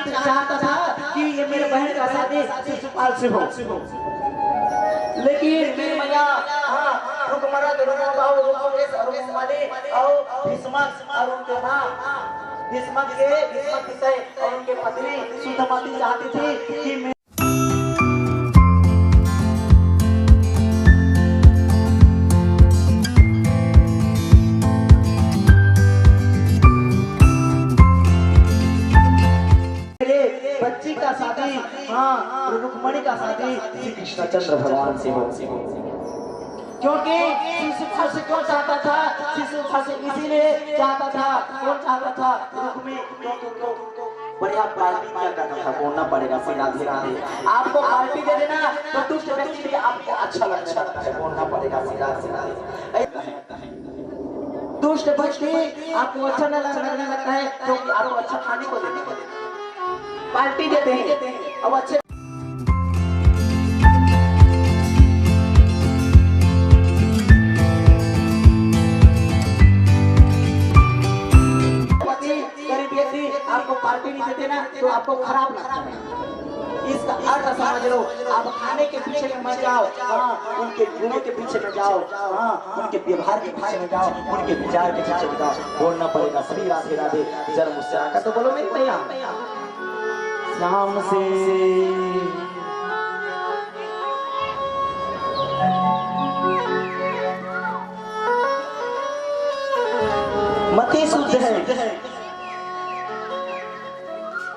चाहता था कि ये मेरे बहन का शादी शिशुपाल से हो, लेकिन मेरी मैया रुकमरत रुकमबाहु रुकमेश और रुकमणी और भीष्मक और उनके मां भीष्मक पिता और उनके पत्नी सुधमती चाहती थी कि बच्ची का शादी रुक्मणी का शादी श्री कृष्णचंद्र भगवान से हो, क्योंकि शिशुपाल से कौन चाहता था, शिशुपाल से इसीलिए चाहता था, कौन चाहता था रुक्मी, क्योंकि उनको बढ़िया पार्टी क्या करना था, बोलना पड़ेगा राधे राधे। आपको पार्टी दे देना तो दुष्ट व्यक्ति भी आपको अच्छा लगता है, बोलना पड़ेगा राधे राधे। दुष्ट व्यक्ति आपको अच्छा न लगने लगता है क्योंकि आपको अच्छा खाने को देने को पार्टी देते हैं। अब अच्छे गरीब व्यक्ति आपको पार्टी नहीं देते ना तो आपको खराब लगता है। इसका अर्थ समझ लो, आप खाने के पीछे मत जाओ, उनके गुणों के पीछे में जाओ, उनके व्यवहार के पीछे में जाओ, उनके विचार के पीछे में जाओ, बोलना पड़ेगा श्री राधे राधे। जरा मुझसे आकर तो बोलो मेरी भैया शाम से मति शुद्ध है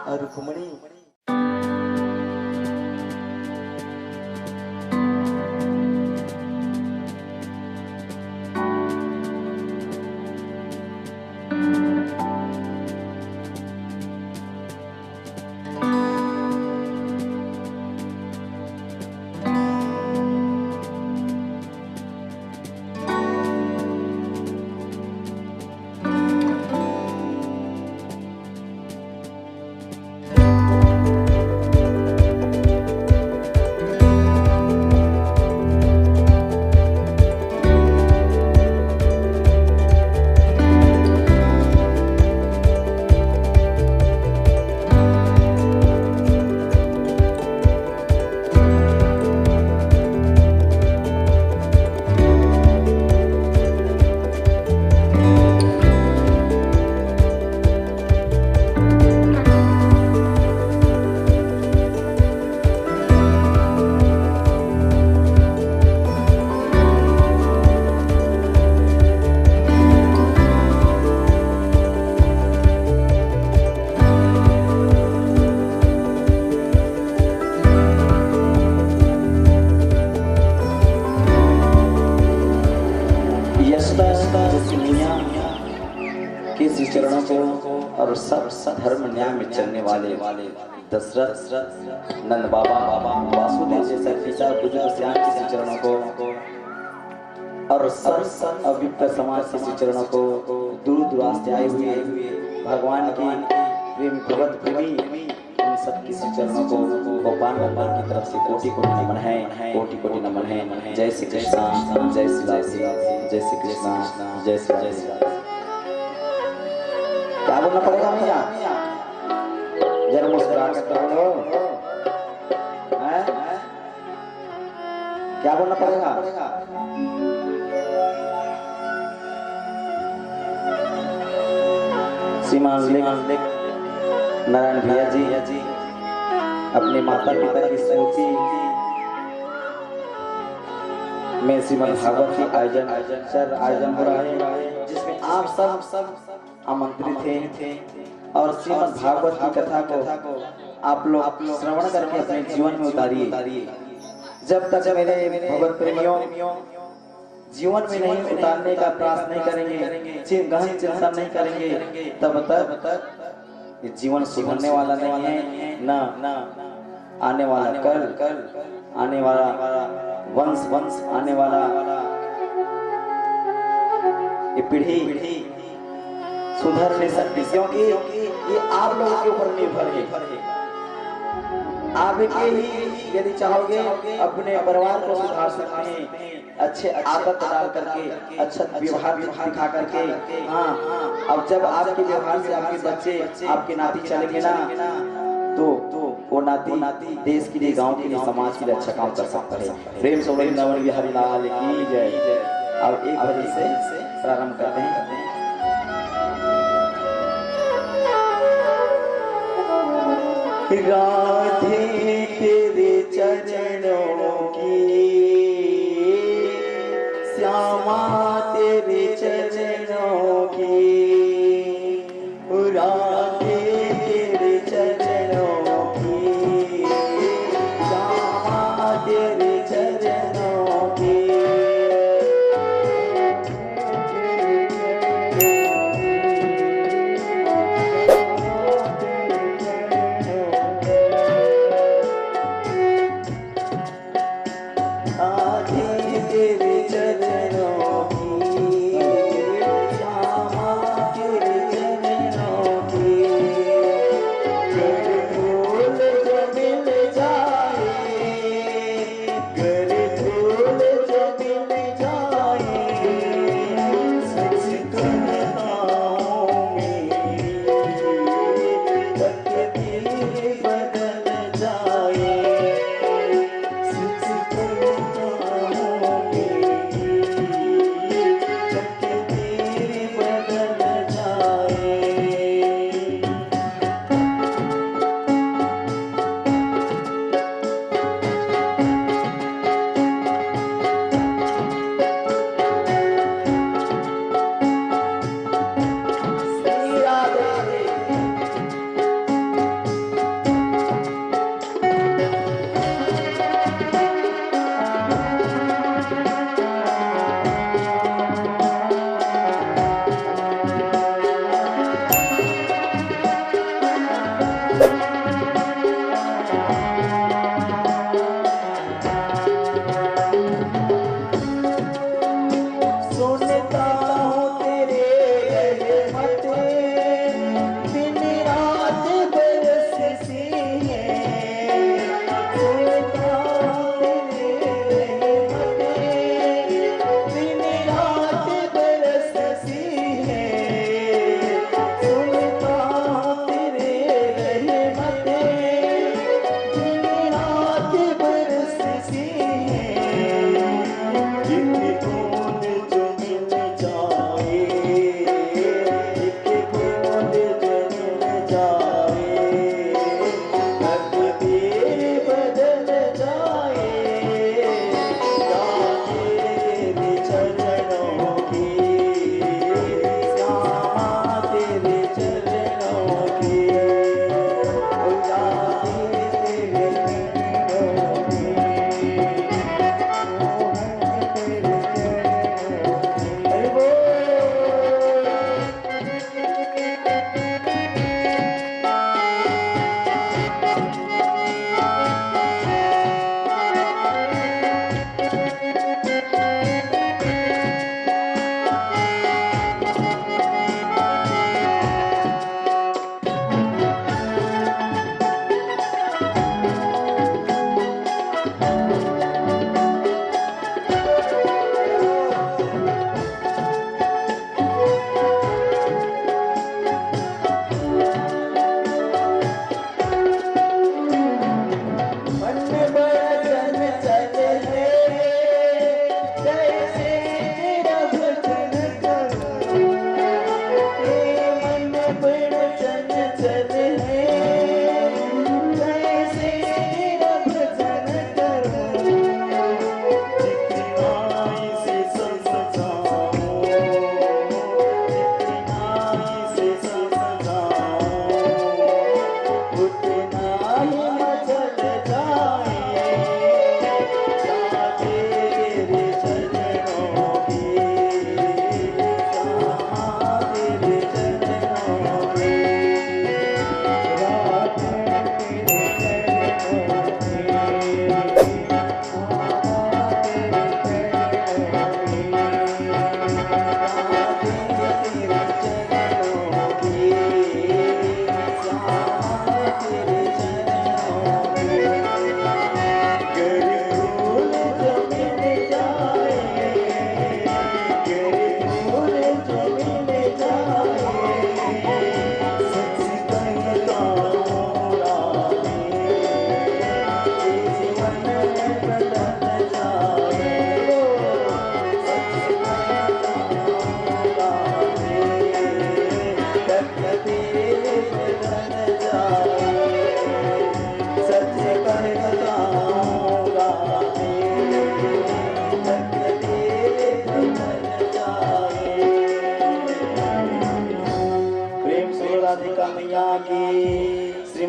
और रुक्मणी के चरणों को और सब धर्म न्याय में चलने वाले दशरथ नंद बाबा वासुदेव जैसे पिता बुजुर्ग श्याम के चरणों को और सब अभिप्त समाज के चरणों को दूर दूराज से आए हुए भगवान की प्रेम भगवत प्रेमी उन सब के चरणों को भगवान की तरफ से कोटि कोटि नमन है, कोटि कोटि नमन है। जय श्री कृष्ण, जय श्री राधे, जय श्री कृष्ण, जय श्री राधे। क्या बोलना पड़ेगा भैया? जरा मुस्कुरा कर बोलो, क्या बोलना पड़ेगा? श्रीमान नारायण भैया जी अपने माता पिता की स्मृति में श्रीमद् भागवत की आयोजन हो रहा है, जिसमें आप सब आमंत्रित थे और श्रीमद् भागवत की कथा को आप लोग श्रवण करके अपने जीवन में उतारिए। जब तक मेरे भगवत प्रेमियों जीवन में नहीं उतारने का प्रयास नहीं करेंगे, गहन चिंतन नहीं करेंगे, तब तक ये जीवन सुधरने वाला नहीं है। ना आने वाला कल आने वाला वंश आने वाला ये पीढ़ी सुधर नहीं सकती, क्योंकि ये आप लोगों के ऊपर निर्भर है। आप ही यदि चाहोगे अपने परिवार को सुधार सकते हैं, अच्छे आदत डाल करके, अच्छा व्यवहार दिखा करके। हाँ, अब जब आपके व्यवहार से आपके बच्चे आपके नाती चलेंगे ना, तो वो नाती देश के लिए, गांव के लिए, समाज के लिए अच्छा काम कर सकता है। प्रेम से वृंदावन बिहारी लाल की जय। अब एक भजन से प्रारंभ करते हैं। राधे तेरे चरणों की, श्यामा तेरे चरणों की, राधे तेरे चरणों की, श्यामा तेरे चरणों की।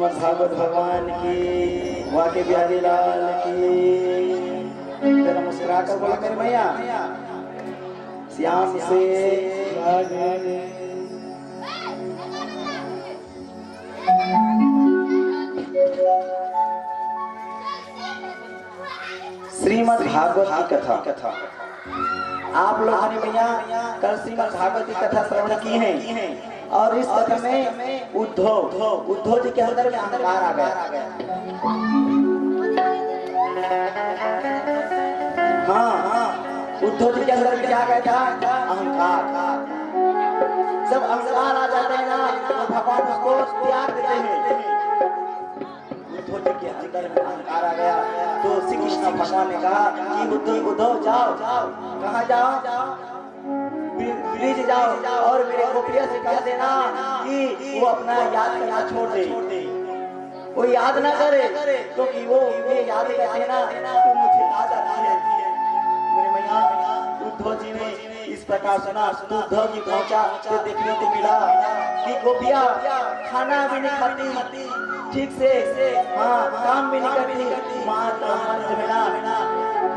श्रीमद् भागवत भगवान की, वाके बिहारी लाल की। तेरा मुस्कुरा कर बोला मेरे भैया, श्याम से श्रीमद् भागवत की कथा आप लोगों ने भैया कल श्रीमद् भागवत की कथा श्रवण की है। और इस कथा में उद्धव जी के अंदर में अहंकार आ गया। हाँ, उद्धव जी के अंदर में क्या गया था? अहंकार। जब अहंकार आ जाता है ना तो भगवान उसको त्याग देते हैं। उद्धव जी के अंदर में अहंकार आ गया तो श्री कृष्ण भगवान ने कहा कि उद्धव जाओ। कहाँ जाओ? ब्रिज जाओ और मेरे गोपिया से कह देना कि वो अपना याद करना छोड़ दे, वो याद ना करे, क्योंकि वो ये याद करते हैं ना तो मुझे याद आती है। मेरे मैया उद्धव जी ने इस प्रकार सुना तो उद्धव जी पहुंचा तो देखने को मिला कि गोपिया खाना भी नहीं खाती ठीक से, हाँ काम भी नहीं करती,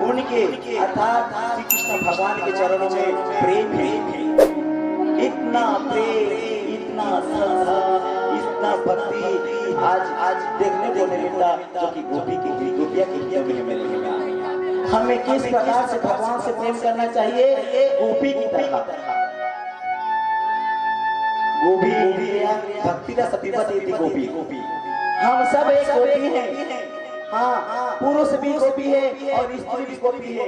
उनके अर्थात श्री कृष्ण भगवान के चरणों में प्रेम है। इतना प्रेम, इतना श्रद्धा, इतना भक्ति आज देखने को नहीं मिलता जो कि गोपिया की हृदय में मेरे। हमें किस प्रकार से भगवान से प्रेम करना चाहिए? गोपी की तरह। गोपी भक्ति का सतीपति थी गोपी। हम सब एक गोपी हैं। हाँ, पुरुष भी गोपी है और स्त्री भी गोपी है।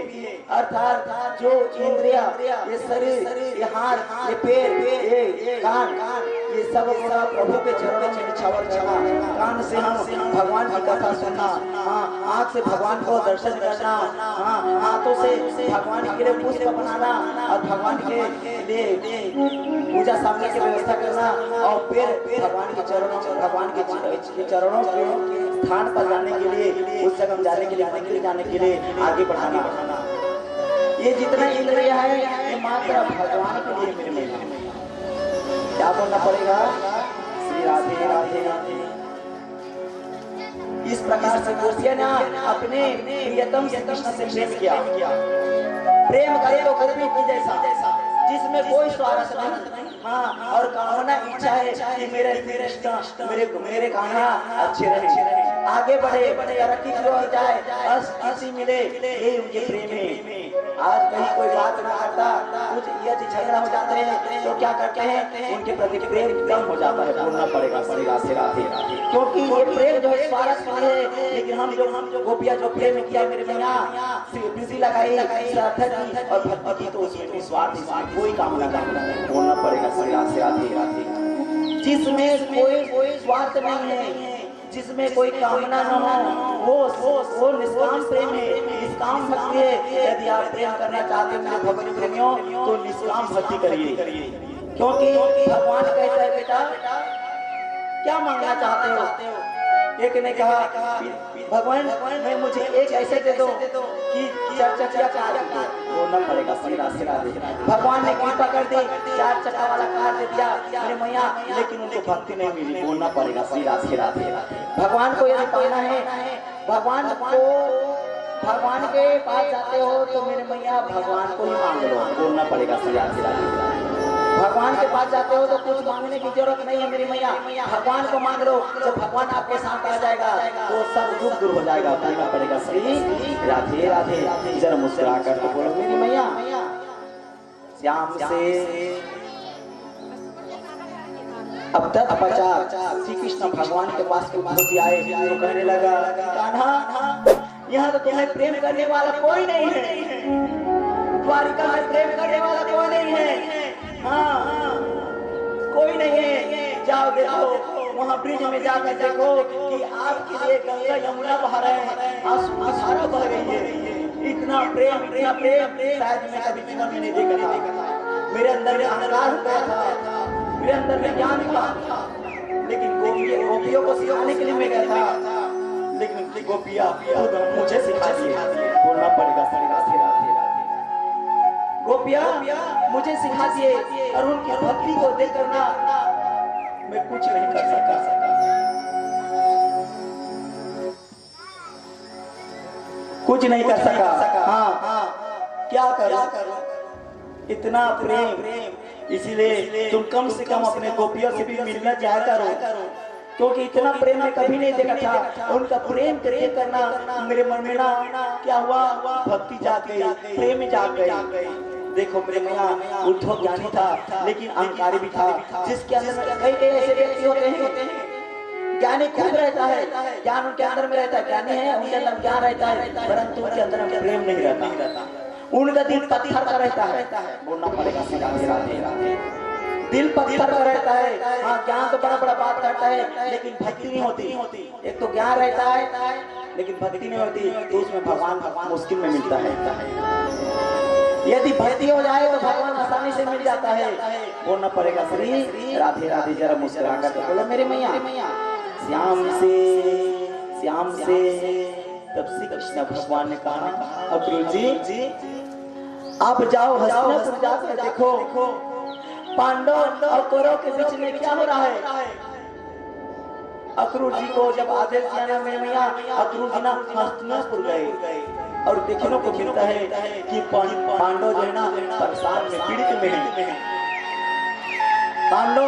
अर्थात जो इंद्रिया, ये शरीर, ये हाथ, ये पैर, ये कान, ये सब प्रभु के चरणों में निछावर चढ़ा। कान से हम भगवान की कथा सुनना, हाँ आँख से भगवान को दर्शन करना, हाँ हाथों से भगवान के लिए पुष्प बनाना और भगवान के लिए पूजा सामने की व्यवस्था करना और फिर भगवान के चरणों के स्थान पर जाने के लिए, उस जगह जाने के लिए आगे बढ़ाना। ये जितना इंद्रिय है ये मात्र भगवान के लिए मेरे में क्या बोलना पड़ेगा? श्री राधे राधे राधे। इस प्रकार से गोपियां ने अपने प्रियतम श्री कृष्ण से प्रेम किया। प्रेम करे तो गोपी की जैसा, जिसमें कोई स्वार्थ नहीं, हाँ और कामना इच्छा है कि मेरे कृष्ण मेरे कान्हा अच्छे रहे, आगे बढ़े, तरक्की की ओर जाए, बस किसी मिले, ये उनके प्रेम है। आज कहीं कोई बात ना करता, कुछ ये झगड़ा हो जाते हैं तो क्या करते हैं? उनके प्रति प्रेम कम हो जाता है। बोलना पड़ेगा श्री राधे राधे, क्योंकि ये प्रेम जो है स्वार्थ के लिए है। लेकिन हम जो गोपिया जो प्रेम किया मेरे भैया, बिजी लगाई और भक्ति की तो उसमें निस्वार्थ, कोई कामना नहीं। बोलना पड़ेगा श्री राधे राधे। जिसमें कोई स्वार्थ नहीं है, जिसमें कोई कामना न हो, वो निष्काम प्रेम है, निष्काम भक्ति है। यदि आप प्रेम करना चाहते हैं मेरे भगवान प्रेमियों तो निष्काम भक्ति करिए, क्योंकि भगवान कहता है बेटा क्या मांगना चाहते हो? एक ने कहा भगवान मैं मुझे एक ऐसे दे दो कि चार चक्का कार बोलना पड़ेगा श्री राधे। भगवान ने कृपा कर दी, 4 चक्का वाला कार दे दिया मेरे मैया, लेकिन उनको भक्ति नहीं मिली। बोलना पड़ेगा श्री राधे। भगवान को यदि पाना है, भगवान के पास जाते हो तो मेरे मैया भगवान को ही मांग लो। बोलना पड़ेगा श्री राधे। भगवान के पास जाते हो तो कुछ मांगने की जरूरत नहीं है मेरी मैया, भगवान को मांग लो। जब भगवान आपके साथ आ जाएगा तो सब दुख दूर हो जाएगा। बोलना पड़ेगा श्री राधे राधे। जरा मुस्कुरा कर तो बोलो मेरी मैया। श्याम से अब तक अपाचार श्री कृष्ण भगवान के पास उद्धव जी आए तो कहने लगा कान्हा यहाँ तो तुम्हें प्रेम करने वाला कोई नहीं है, द्वारिका में प्रेम करने वाला कोई नहीं है। हाँ कोई नहीं है, जाओ देखो वहाँ ब्रिज में जाकर देखो कि आपके लिए गंगा यमुना बह रहे हैं, आंसू बह रही है। इतना प्रेम शायद मैं कभी जीवन में नहीं देखा था। मेरे अंदर में अहंकार हो गया था, मेरे अंदर में ज्ञान था, लेकिन गोपियों को सिखाने के लिए मैं गया था, लेकिन गोपियां मुझे सिखा दिए। बोलना पड़ेगा श्री राधे। गोपियां मुझे सिखा दिए और उनकी भक्ति को देखकर ना मैं कुछ नहीं कर सका। कुछ नहीं कर सका। हाँ क्या करूं, इतना प्रेम, इसीलिए तुम कम से कम अपने गोपियों से भी मिलना जाया करो, क्योंकि इतना प्रेम मैं कभी नहीं देखा था। उनका प्रेम करके करना मेरे मन में ना क्या हुआ, भक्ति जाग गई, प्रेम जाग गई। देखो मेरे मैया उद्धव ज्ञानी था लेकिन अहंकारी भी था, जिसके अंदर कई कई ऐसे व्यक्ति होते हैं ज्ञानी खूब रहता है, ज्ञान उनके अंदर में रहता है, ज्ञानी है उनके अंदर ज्ञान रहता है, परंतु उनके अंदर में प्रेम नहीं रहता, उनका दिल पत्थर का रहता है। बोलना पड़ेगा दिल पत्थर का रहता है। हाँ ज्ञान तो बड़ा बड़ा बात करता है लेकिन भक्ति नहीं होती। एक तो ज्ञान रहता है लेकिन भक्ति नहीं होती, तो उसमें भगवान मुश्किल में मिलता है। यदि भक्ति हो जाए तो भगवान आसानी से मिल जाता है। बोलना पड़ेगा श्री राधे राधे। जरा मुस्कुरा कर तो बोलो मेरे मैया श्याम से। तब श्री कृष्ण भगवान ने कहा अक्रूर जी आप जाओ हस्तिनापुर जाकर देखो पांडव और कौरव के बीच में क्या हो रहा है। अक्रूर जी को जब आदेश दिया ना मेरे मैया, अक्रूर जी ना हस्तिनापुर गए और देखने को मिलता है कि पांडव जो है ना परेशान में पीड़ित में है। पांडव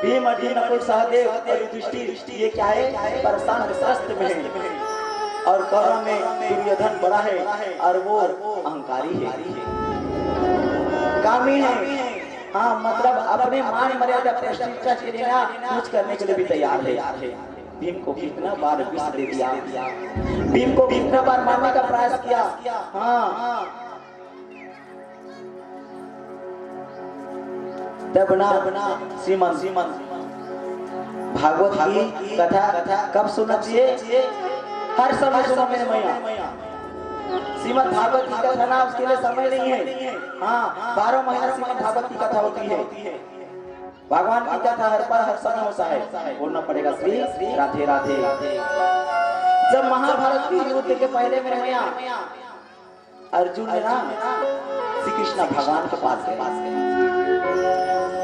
भीम अर्जुन नकुल सहदेव और युधिष्ठिर ये क्या है, परेशान ग्रस्त में है। और कौरव में दुर्योधन बड़ा है और वो अहंकारी है, कामी है। हाँ मतलब अपने मान मर्यादा प्रतिष्ठा के लिए ना कुछ करने के लिए भी तैयार है। भीम को कितना बार विष दे दिया, भीम को कितना बार मारने का प्रयास किया। हाँ तब ना श्रीमन भागवत की कथा कब सुनना चाहिए, हर समय सुनो मेरे मैया। श्रीमद् भागवत की कथा ना उसके लिए समय नहीं है। हाँ 12 महीना श्रीमद् भागवत की कथा होती है। भगवान की कथा हर पर हर समय होता है। बोलना पड़ेगा श्री राधे राधे। जब महाभारत के युद्ध के पहले मेरे मैया अर्जुन ने ना श्री कृष्ण भगवान के पास गए।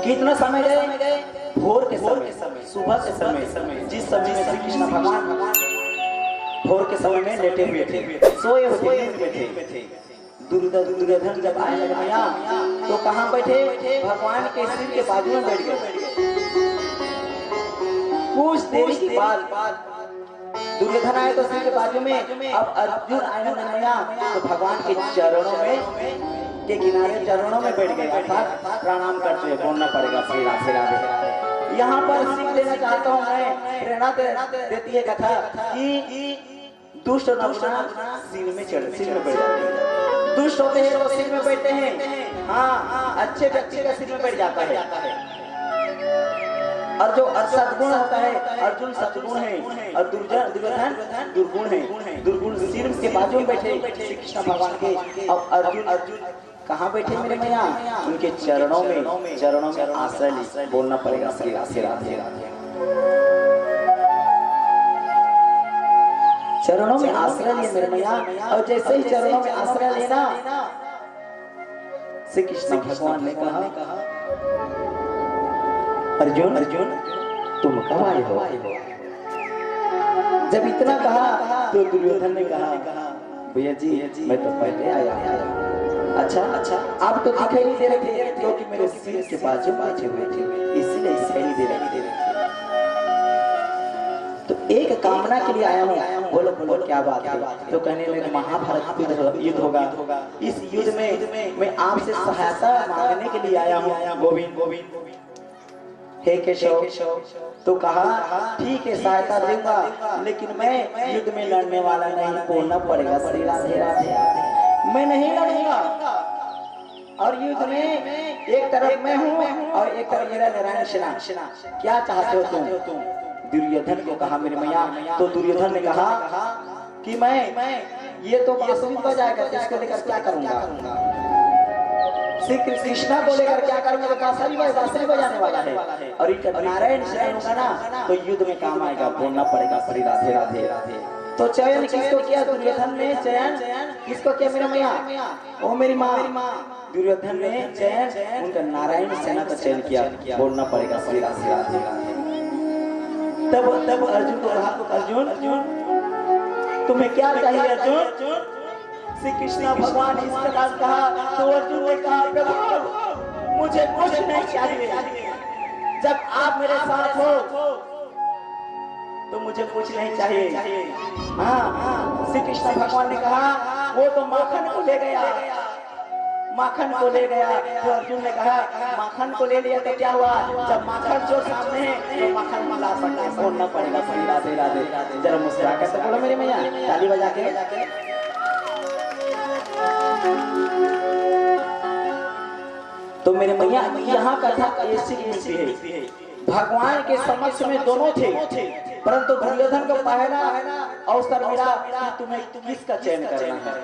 कितना समय गए, भोर के समय, सुबह के समय, जिस समय में श्री कृष्ण भगवान भोर के समय में लेटे हुए थे, सोए हुए थे। दुर्योधन जब आए लगे मैया तो कहाँ बैठे, भगवान के सिर के बाजू में बैठ गए। कुछ देर के बाद दुर्योधन आए तो सिर के बाजू में, अब अर्जुन आए मैया तो भगवान के चरणों में के किनारे चरणों में बैठ गए, अर्थात प्रणाम करते हैं। बोलना पड़ेगा श्री राधे राधे। यहाँ पर सीख देना चाहता हूँ मैं, प्रेरणा देती है कथा कि दुष्ट नवना सिर में बैठ जाते हैं। दुष्ट होते हैं वो सिर में बैठते हैं, हाँ अच्छे व्यक्ति का सिर में बैठ जाता है। और जो सद्गुण होता है, अर्जुन सद्गुण है और दुर्योधन दुर्गुण है। दुर्गुण सिर के बाजू में बैठे श्री कृष्ण भगवान के। अब अर्जुन कहाँ बैठे मेरे मैया, उनके चरणों में आश्रय ली। बोलना पड़ेगा श्री राधे राधे। चरणों में आश्रय लिए मेरे मैया, और जैसे ही चरणों में आश्रय लेना श्री कृष्ण भगवान ने कहा अर्जुन तुम कब आए हो। जब इतना कहा तो दुर्योधन ने कहा भैया जी मैं तो पहले आया। अच्छा आप तो दिखाई नहीं दे रहे थे क्योंकि मेरे सिर के बाजू बैठे हुए थे, इसलिए दिखाई नहीं दे रहे थे। तो एक कामना के लिए आया हूँ। बोलो क्या बात है। तो कहने लगे महाभारत युद्ध होगा, इस युद्ध में मैं आपसे सहायता मांगने के लिए आया हूँ गोविंद हे केशव। तो कहा ठीक है सहायता दूंगा, लेकिन मैं युद्ध में लड़ने वाला नहीं। बोलना पड़ेगा श्री राधे राधे। मैं नहीं लड़ूंगा, और युद्ध में एक तरफ मैं हूँ और एक तरफ मेरा नारायण सेना। क्या चाहते हो तुम। दुर्योधन को कहा मेरे मैया। तो दुर्योधन ने कहा कि मैं ये तो बांसुरी बजाएगा, इसको लेकर क्या करूंगा। श्री कृष्णा को लेकर क्या करूंगा, तो बांसुरी बजाने वाला है, और नारायण सेना होगा ना तो युद्ध में काम आएगा। बोलना पड़ेगा श्री राधे राधे। तो चयन किसको किया दुर्योधन ने, चयन किसको किया मेरा मैया, ओ मेरी माँ। दुर्योधन ने चयन उनका नारायण सेना का चयन किया। बोलना पड़ेगा श्री राधे राधे। तब अर्जुन को कहा अर्जुन तुम्हें क्या चाहिए अर्जुन? श्री कृष्ण भगवान इस प्रकार कहा तो अर्जुन ने कहा प्रभु मुझे कुछ नहीं चाहिए, जब आप मेरे साथ हो तो मुझे कुछ नहीं चाहिए। हाँ, श्री कृष्ण भगवान ने कहा वो तो माखन को ले गया, माखन को ले गया। तो अर्जुन ने कहा माखन को ले लिया तो क्या हुआ, जब माखन जो सामने है तो माखन मिला सकते हैं, बोलना पड़ेगा सही। राधे राधे। जरा मुस्कुरा कर तो बोलो मेरी मैया, ताली बजा के। तो मेरे मैया यहाँ कथा ऐसी मिलती है, भगवान के समक्ष में दोनों थे, परंतु दुर्योधन को पहला अवसर मिला कि तुम्हें किसका चयन करना है,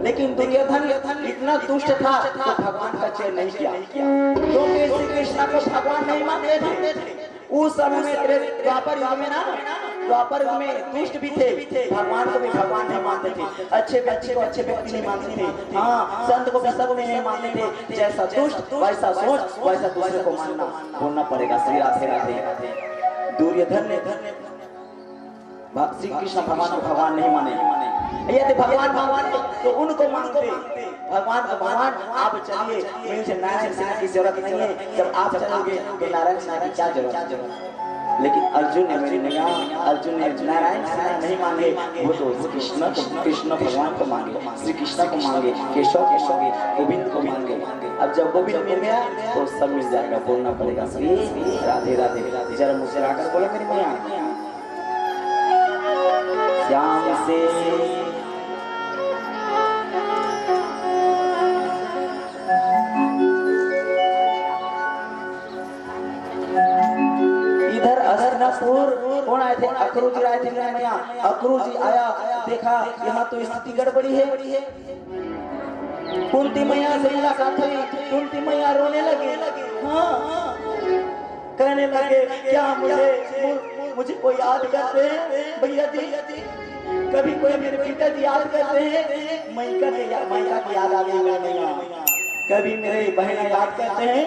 लेकिन दुर्योधन इतना दुष्ट था तो भगवान का चयन नहीं किया, क्योंकि श्री कृष्ण को भगवान नहीं मानते थे। उस समय में द्वापर युग में ना, द्वापर युग में दुष्ट भी थे, भगवान को भी भगवान नहीं मानते थे, अच्छे व्यक्ति को अच्छे व्यक्ति नहीं मानते थे, हाँ संत को भी सब नहीं मानते थे। जैसा दुष्ट वैसा सोच, वैसा दूसरे को मानना, बोलना पड़ेगा श्री राधे राधे। दुर्योधन ने श्री कृष्ण भगवान को भगवान नहीं माने, यदि भगवान तो उनको मानते, भगवान आप चलिए, मुझे नारायण सेना की जरूरत नहीं है, जब आप चलोगे तो नारायण सेना की क्या जरूरत। लेकिन अर्जुन ने मेरी नया, अर्जुन ने नारायण सेना नहीं मांगे, वो तो कृष्ण भगवान को मांगे, श्री कृष्ण को मांगे, केशव को मांगे, गोविंद को मांगे। अब जब गोविंद मिल गया तो सब मिल जाएगा, बोलना पड़ेगा श्री राधे राधे। जरा मुझसे आकर बोलो मेरी मैया, श्याम से इधर हस्तिनापुर कौन आए थे, अक्रूर जी आए थे मेरे मैया। अक्रूर जी आया, देखा यहाँ तो स्थिति गड़बड़ी है। कुंती मैया से मुलाकात हुई, कुंती मैया रोने लगी, हाँ कहने लगे क्या मुझे कोई याद करते हैं भैया जी, कभी कोई मेरे पिताजी याद करते हैं, मैका की याद आ गई मेरे मैया, कभी मेरे बहना याद करते हैं,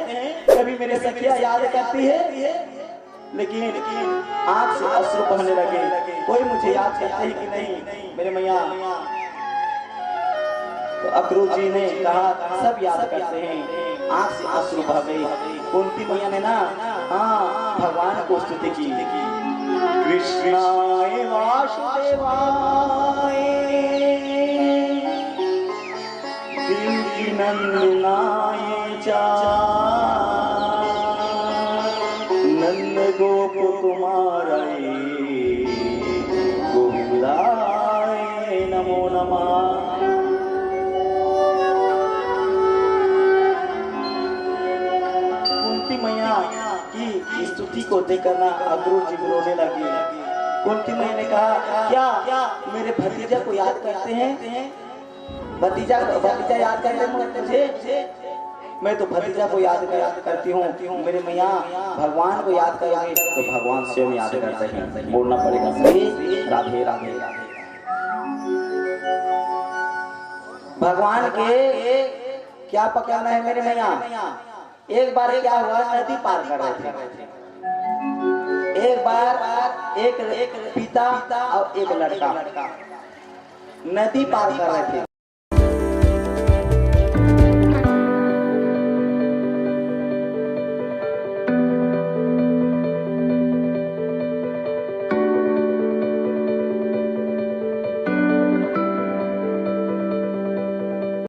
कभी मेरे सखिया याद करती है, लेकिन आंख से अश्रु बहने लगे, कोई मुझे याद करते ही कि नहीं मेरे मैया। तो अक्रूर जी ने कहा सब याद करते हैं, आंख से अश्रु बह गए। कुंती मैया ने ना हाँ भगवान को स्तुति की, कृष्णाय वासुदेवाय देवकी नंदनाय च नंद गोप कुमाराय गोविंदाय नमो नमः। कुंती मैया की स्तुति को देखकर ना अक्रूर जी रोने लगे। कुंती मैया ने कहा क्या मेरे भतीजा को याद करते हैं, भतीजा याद करते हैं मुझे, मैं तो भतीजा को याद करती हूँ मेरे मैया। भगवान को याद करेंगे तो भगवान स्वयं याद करते हैं, बोलना पड़ेगा श्री राधे राधे। भगवान के क्या पकाना है मेरे मैया। एक बार क्या हुआ, नदी पार कर रहे थे, एक बार एक पिता और एक लड़का नदी पार कर रहे थे।